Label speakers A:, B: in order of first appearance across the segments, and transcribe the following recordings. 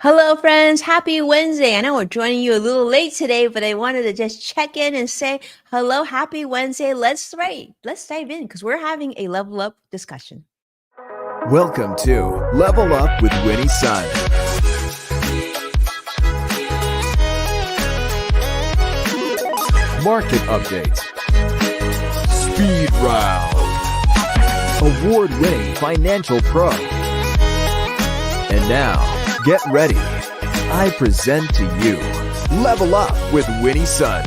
A: Hello, friends. Happy Wednesday. I know we're joining you a little late today, but I wanted to just check in and say hello, happy Wednesday. Let's dive in because we're having a level up discussion.
B: Welcome to Level Up with Winnie Sun. Market update. Speed round. Award-winning financial pro. And now, get ready. I present to you Level Up with Winnie Sun.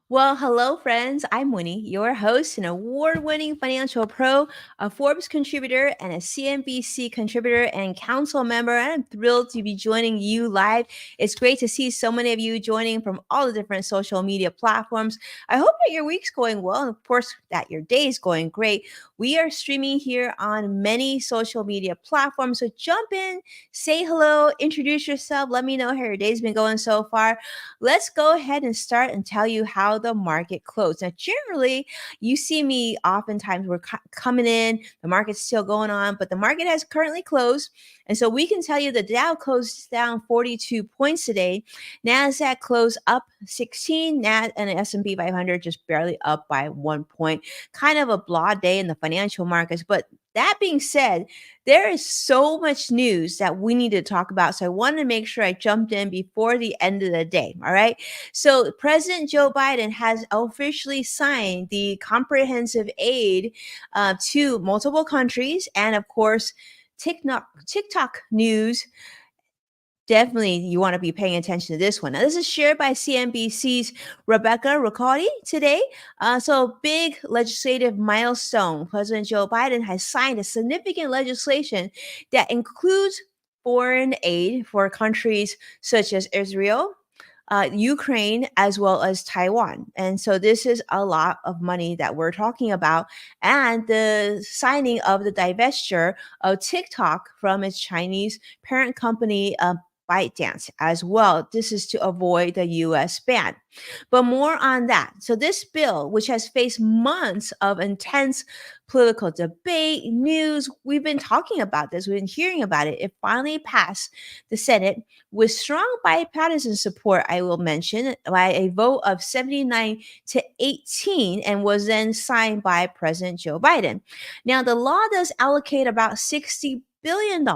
A: Well, hello, friends. I'm Winnie, your host, an award winning financial pro, a Forbes contributor, and a CNBC contributor and council member. And I'm thrilled to be joining you live. It's great to see so many of you joining from all the different social media platforms. I hope that your week's going well, and of course, that your day is going great. We are streaming here on many social media platforms. So jump in, say hello, introduce yourself, let me know how your day's been going so far. Let's go ahead and start and tell you how the market closed. Now, generally, you see me oftentimes we're coming in, the market's still going on, but the market has currently closed. And so we can tell you the Dow closed down 42 points today. NASDAQ closed up 16, and the S&P 500 just barely up by 1 point. Kind of a blah day in the financial markets. But that being said, there is so much news that we need to talk about. So I wanted to make sure I jumped in before the end of the day. All right. So President Joe Biden has officially signed the comprehensive aid to multiple countries. And of course, TikTok news. Definitely, you want to be paying attention to this one. Now, this is shared by CNBC's Rebecca Riccati today. So, big legislative milestone. President Joe Biden has signed a significant legislation that includes foreign aid for countries such as Israel, Ukraine, as well as Taiwan. And so, this is a lot of money that we're talking about. And the signing of the divestiture of TikTok from its Chinese parent company, ByteDance as well. This is to avoid the US ban. But more on that. So, this bill, which has faced months of intense political debate, news, we've been talking about this, we've been hearing about it. It finally passed the Senate with strong bipartisan support, I will mention, by a vote of 79 to 18 and was then signed by President Joe Biden. Now, the law does allocate about $60 billion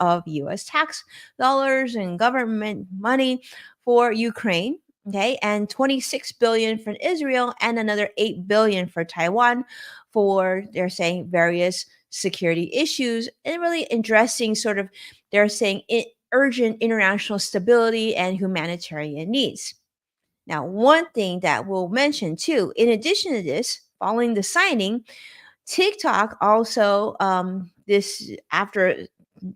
A: of US tax dollars and government money for Ukraine. Okay, and 26 billion for Israel and another 8 billion for Taiwan for they're saying various security issues and really addressing sort of they're saying urgent international stability and humanitarian needs. Now, one thing that we'll mention too, in addition to this, following the signing, TikTok also this after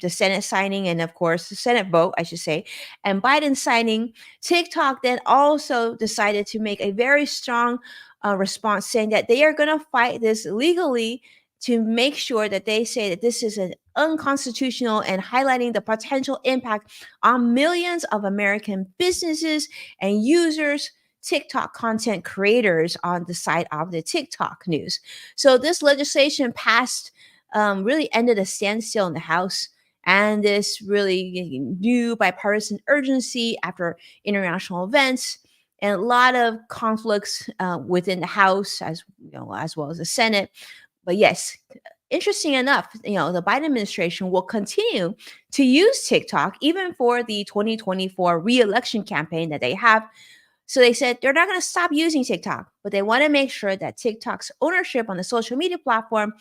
A: the Senate signing and of course the Senate vote, I should say, and Biden signing, TikTok then also decided to make a very strong response saying that they are going to fight this legally to make sure that they say that this is an unconstitutional and highlighting the potential impact on millions of American businesses and users, TikTok content creators on the side of the TikTok news. So this legislation passed, really ended a standstill in the House. And this really new bipartisan urgency after international events and a lot of conflicts within the House as as well as the Senate. But yes, interesting enough, the Biden administration will continue to use TikTok even for the 2024 re-election campaign that they have. So they said they're not going to stop using TikTok, but they want to make sure that TikTok's ownership on the social media platform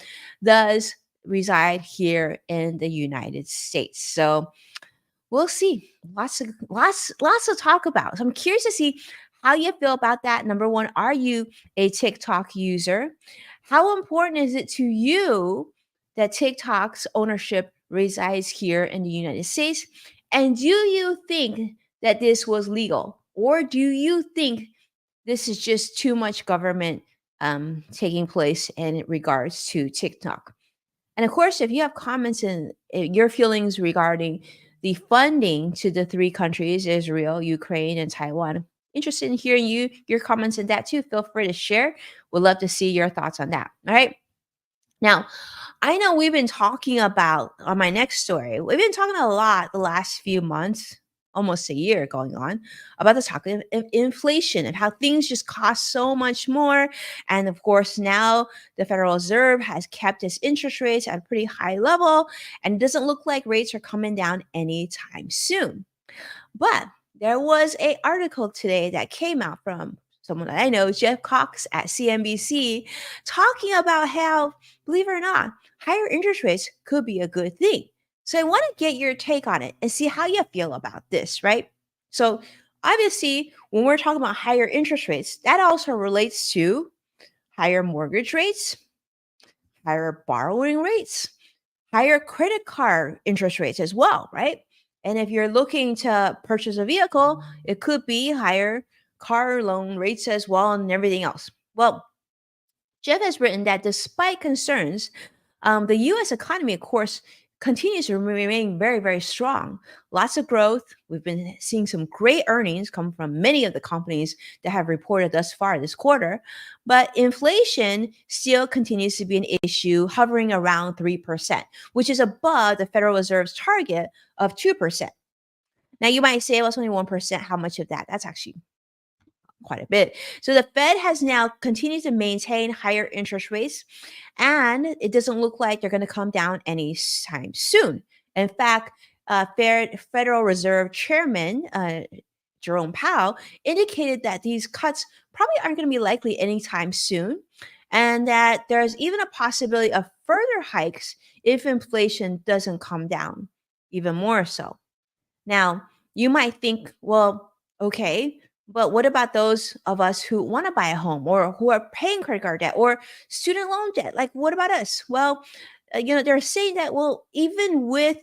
A: does reside here in the United States. So we'll see. Lots to talk about. So I'm curious to see how you feel about that. Number one, are you a TikTok user? How important is it to you that TikTok's ownership resides here in the United States? And do you think that this was legal? Or do you think this is just too much government taking place in regards to TikTok? And of course, if you have comments and your feelings regarding the funding to the three countries, Israel, Ukraine, and Taiwan, interested in hearing your comments on that too. Feel free to share. We'd love to see your thoughts on that. All right. Now, I know we've been talking about on my next story. We've been talking a lot the last few months, almost a year going on, about the topic of inflation and how things just cost so much more. And of course, now the Federal Reserve has kept its interest rates at a pretty high level, and it doesn't look like rates are coming down anytime soon. But there was a article today that came out from someone that I know, Jeff Cox at CNBC, talking about how, believe it or not, higher interest rates could be a good thing. So I want to get your take on it and see how you feel about this, right? So obviously, when we're talking about higher interest rates, that also relates to higher mortgage rates, higher borrowing rates, higher credit card interest rates as well, right? And if you're looking to purchase a vehicle, it could be higher car loan rates as well and everything else. Well, Jeff has written that despite concerns, the US economy, of course, continues to remain very, very strong. Lots of growth. We've been seeing some great earnings come from many of the companies that have reported thus far this quarter. But inflation still continues to be an issue, hovering around 3%, which is above the Federal Reserve's target of 2%. Now, you might say, well, it's only 1%. How much of that? That's actually quite a bit. So the Fed has now continued to maintain higher interest rates, and it doesn't look like they're going to come down anytime soon. In fact, Federal Reserve Chairman Jerome Powell indicated that these cuts probably aren't going to be likely anytime soon, and that there's even a possibility of further hikes if inflation doesn't come down even more so. Now, you might think, well, okay, but what about those of us who want to buy a home or who are paying credit card debt or student loan debt? Like, what about us? Well, they're saying that, well, even with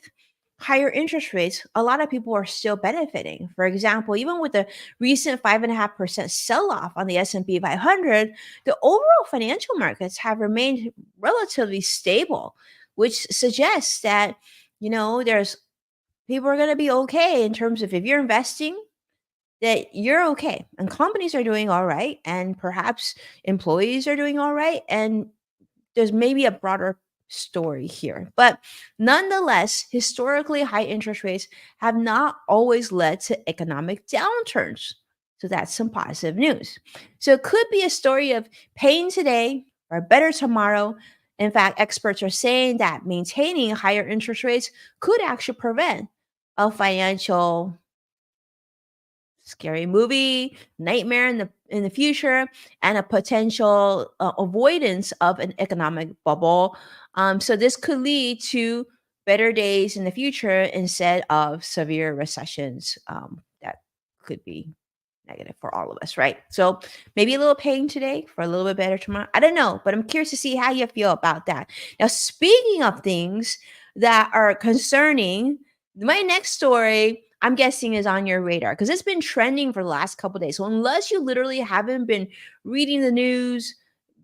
A: higher interest rates, a lot of people are still benefiting. For example, even with the recent 5.5% sell-off on the S&P 500, the overall financial markets have remained relatively stable, which suggests that, there's people are going to be okay in terms of if you're investing, that you're okay and companies are doing all right and perhaps employees are doing all right and there's maybe a broader story here. But nonetheless, historically high interest rates have not always led to economic downturns. So that's some positive news. So it could be a story of pain today or better tomorrow. In fact, experts are saying that maintaining higher interest rates could actually prevent a financial scary movie, nightmare in the future, and a potential avoidance of an economic bubble. So this could lead to better days in the future instead of severe recessions that could be negative for all of us, right? So maybe a little pain today for a little bit better tomorrow. I don't know, but I'm curious to see how you feel about that. Now, speaking of things that are concerning, my next story, I'm guessing, is on your radar because it's been trending for the last couple days. So unless you literally haven't been reading the news,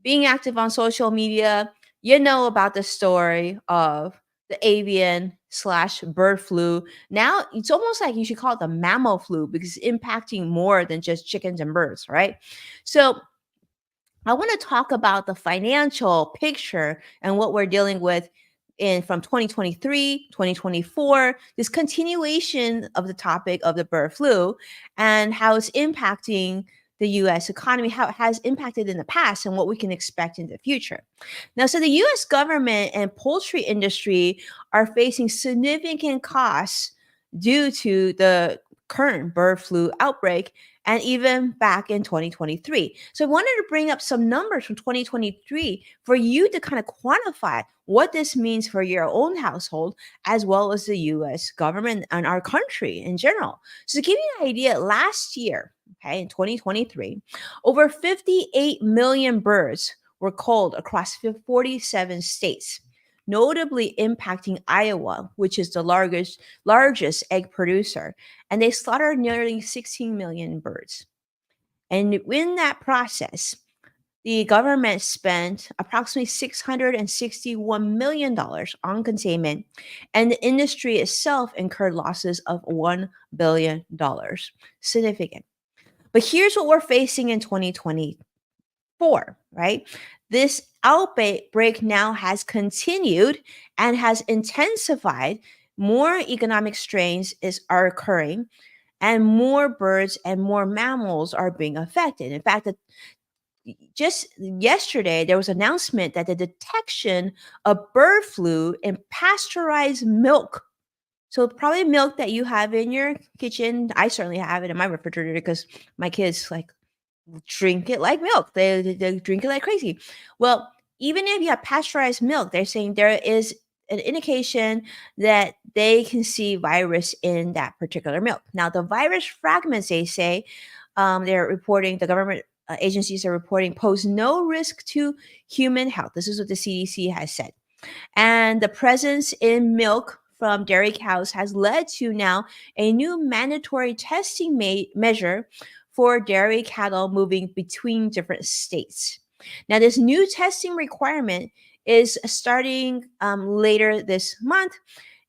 A: being active on social media, you know about the story of the avian slash bird flu. Now it's almost like you should call it the mammal flu because it's impacting more than just chickens and birds, right? So I want to talk about the financial picture and what we're dealing with in from 2023, 2024, this continuation of the topic of the bird flu and how it's impacting the US economy, how it has impacted in the past and what we can expect in the future. Now, so the US government and poultry industry are facing significant costs due to the current bird flu outbreak and even back in 2023. So I wanted to bring up some numbers from 2023 for you to kind of quantify what this means for your own household as well as the US government and our country in general. So to give you an idea, last year, okay, in 2023, over 58 million birds were culled across 47 states, notably impacting Iowa, which is the largest egg producer, and they slaughtered nearly 16 million birds. And in that process, the government spent approximately $661 million on containment, and the industry itself incurred losses of $1 billion. Significant. But here's what we're facing in 2024, right? This outbreak now has continued and has intensified. More economic strains are occurring, and more birds and more mammals are being affected. In fact, just yesterday there was an announcement that the detection of bird flu in pasteurized milk, so probably milk that you have in your kitchen. I certainly have it in my refrigerator because my kids like drink it like milk. They drink it like crazy. Well, even if you have pasteurized milk, they're saying there is an indication that they can see virus in that particular milk. Now, the virus fragments, they say, they're reporting, the government agencies are reporting, pose no risk to human health. This is what the CDC has said. And the presence in milk from dairy cows has led to now a new mandatory testing measure for dairy cattle moving between different states. Now, this new testing requirement is starting later this month.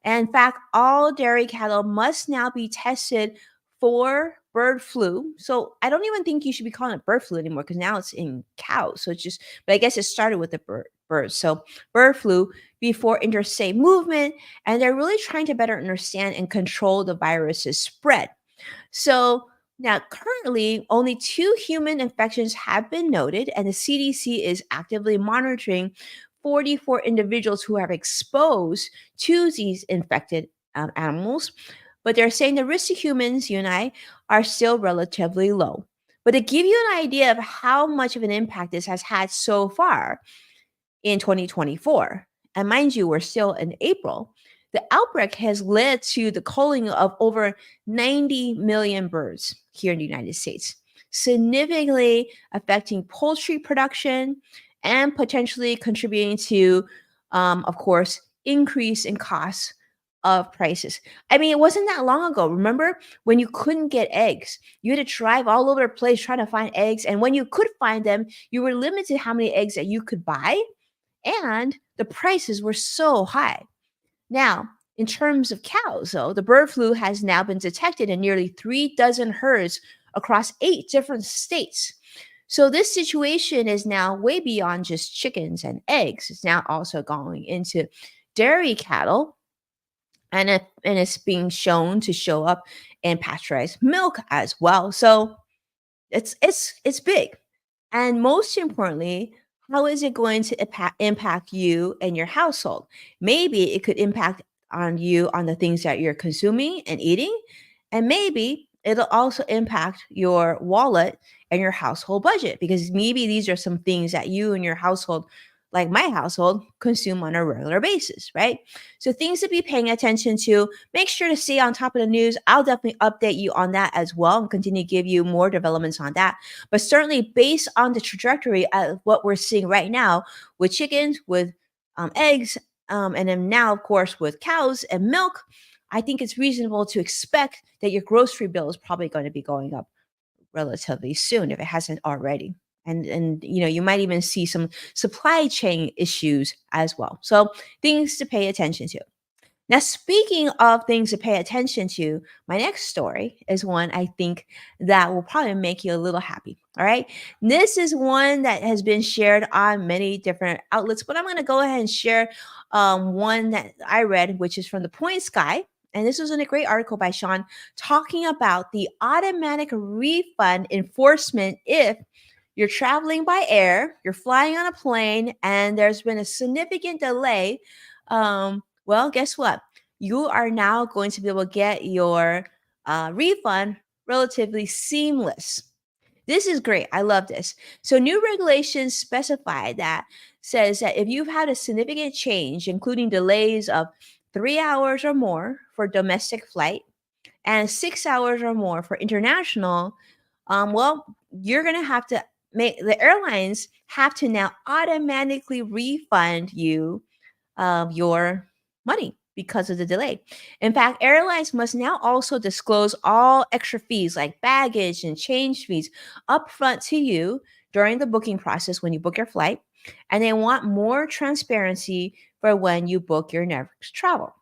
A: And in fact, all dairy cattle must now be tested for bird flu. So I don't even think you should be calling it bird flu anymore because now it's in cows. So it's just, but I guess it started with the birds. So bird flu before interstate movement. And they're really trying to better understand and control the virus's spread. So now, currently, only 2 human infections have been noted, and the CDC is actively monitoring 44 individuals who have exposed to these infected animals. But they're saying the risk to humans, you and I, are still relatively low. But to give you an idea of how much of an impact this has had so far, in 2024. And mind you, we're still in April. The outbreak has led to the culling of over 90 million birds here in the United States, significantly affecting poultry production and potentially contributing to, of course, increase in costs of prices. I mean, it wasn't that long ago. Remember when you couldn't get eggs? You had to drive all over the place trying to find eggs. And when you could find them, you were limited how many eggs that you could buy, and the prices were so high. Now, in terms of cows, though, the bird flu has now been detected in nearly 3 dozen herds across 8 different states. So this situation is now way beyond just chickens and eggs. It's now also going into dairy cattle, and it's being shown to show up in pasteurized milk as well. So it's big. And most importantly, how is it going to impact you and your household? Maybe it could impact on you on the things that you're consuming and eating, and maybe it'll also impact your wallet and your household budget because maybe these are some things that you and your household, like my household, consume on a regular basis, right? So things to be paying attention to. Make sure to stay on top of the news. I'll definitely update you on that as well and continue to give you more developments on that. But certainly, based on the trajectory of what we're seeing right now with chickens, with eggs, and then now, of course, with cows and milk, I think it's reasonable to expect that your grocery bill is probably going to be going up relatively soon if it hasn't already. And you might even see some supply chain issues as well. So things to pay attention to. Now, speaking of things to pay attention to, my next story is one I think that will probably make you a little happy. All right. This is one that has been shared on many different outlets, but I'm going to go ahead and share one that I read, which is from the Point Sky. And this was in a great article by Sean talking about the automatic refund enforcement if you're traveling by air, you're flying on a plane, and there's been a significant delay. Well, guess what? You are now going to be able to get your refund relatively seamless. This is great. I love this. So, new regulations specify that says that if you've had a significant change, including delays of 3 hours or more for domestic flight and 6 hours or more for international, well, you're going to have to make the airlines have to now automatically refund you your money because of the delay. In fact, airlines must now also disclose all extra fees like baggage and change fees upfront to you during the booking process when you book your flight. And they want more transparency for when you book your next travel.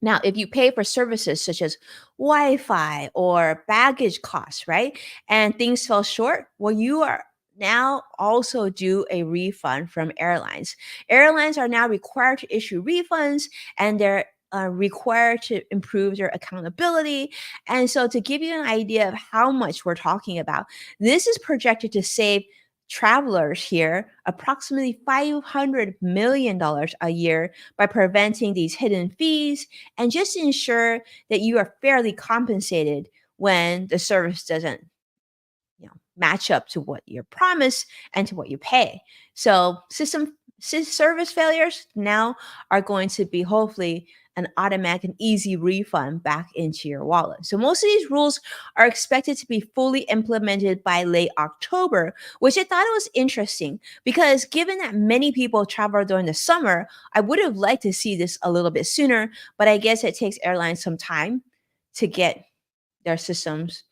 A: Now, if you pay for services such as Wi Fi or baggage costs, right, and things fell short, well, you are now also do a refund from airlines. Airlines are now required to issue refunds, and they're required to improve their accountability. And so, to give you an idea of how much we're talking about, this is projected to save travelers here approximately $500 million a year by preventing these hidden fees and just ensure that you are fairly compensated when the service doesn't match up to what you're promised and to what you pay. So service failures now are going to be hopefully an automatic and easy refund back into your wallet. So most of these rules are expected to be fully implemented by late October, which I thought it was interesting because given that many people travel during the summer, I would have liked to see this a little bit sooner, but I guess it takes airlines some time to get their systems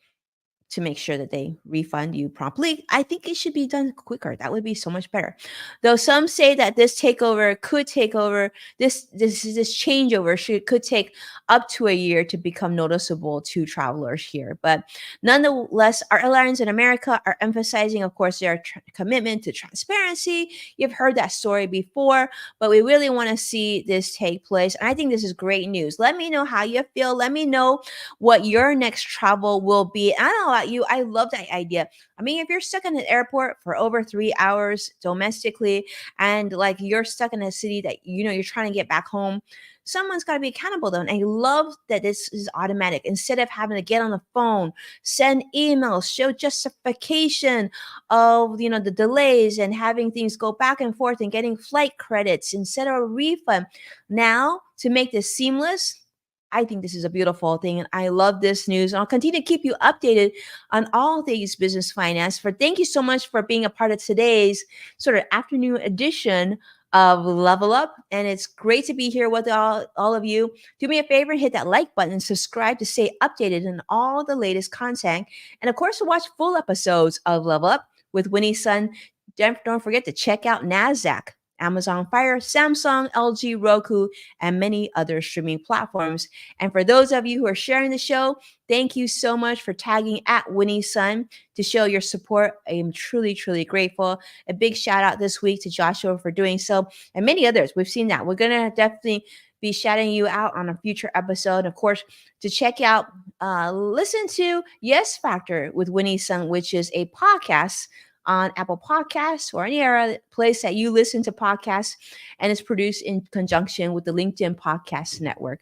A: to make sure that they refund you promptly. I think it should be done quicker. That would be so much better. Though some say that this takeover could take over this changeover could take up to a year to become noticeable to travelers here. But nonetheless, our airlines in America are emphasizing, of course, their commitment to transparency. You've heard that story before, but we really want to see this take place. And I think this is great news. Let me know how you feel. Let me know what your next travel will be. I don't know about you, I love that idea. I mean, if you're stuck in an airport for over 3 hours domestically, and like you're stuck in a city that you're trying to get back home, someone's got to be accountable though. And I love that this is automatic. Instead of having to get on the phone, send emails, show justification of the delays and having things go back and forth and getting flight credits instead of a refund. Now, to make this seamless, I think this is a beautiful thing, and I love this news. And I'll continue to keep you updated on all things business finance. For thank you so much for being a part of today's sort of afternoon edition of Level Up. And it's great to be here with all of you. Do me a favor, hit that like button and subscribe to stay updated on all the latest content. And of course, to watch full episodes of Level Up with Winnie Sun, don't forget to check out NASDAQ, Amazon Fire, Samsung, LG, Roku, and many other streaming platforms. And for those of you who are sharing the show, thank you so much for tagging at Winnie Sun to show your support. I am truly, truly grateful. A big shout out this week to Joshua for doing so, and many others. We've seen that. We're going to definitely be shouting you out on a future episode. Of course, to check out, listen to Yes Factor with Winnie Sun, which is a podcast on Apple Podcasts or any other place that you listen to podcasts, and it's produced in conjunction with the LinkedIn Podcast Network.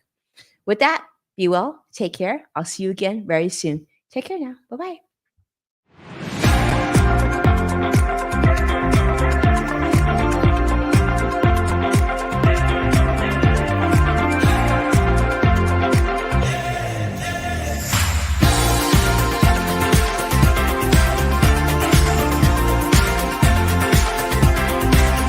A: With that, be well, take care. I'll see you again very soon. Take care now. Bye bye.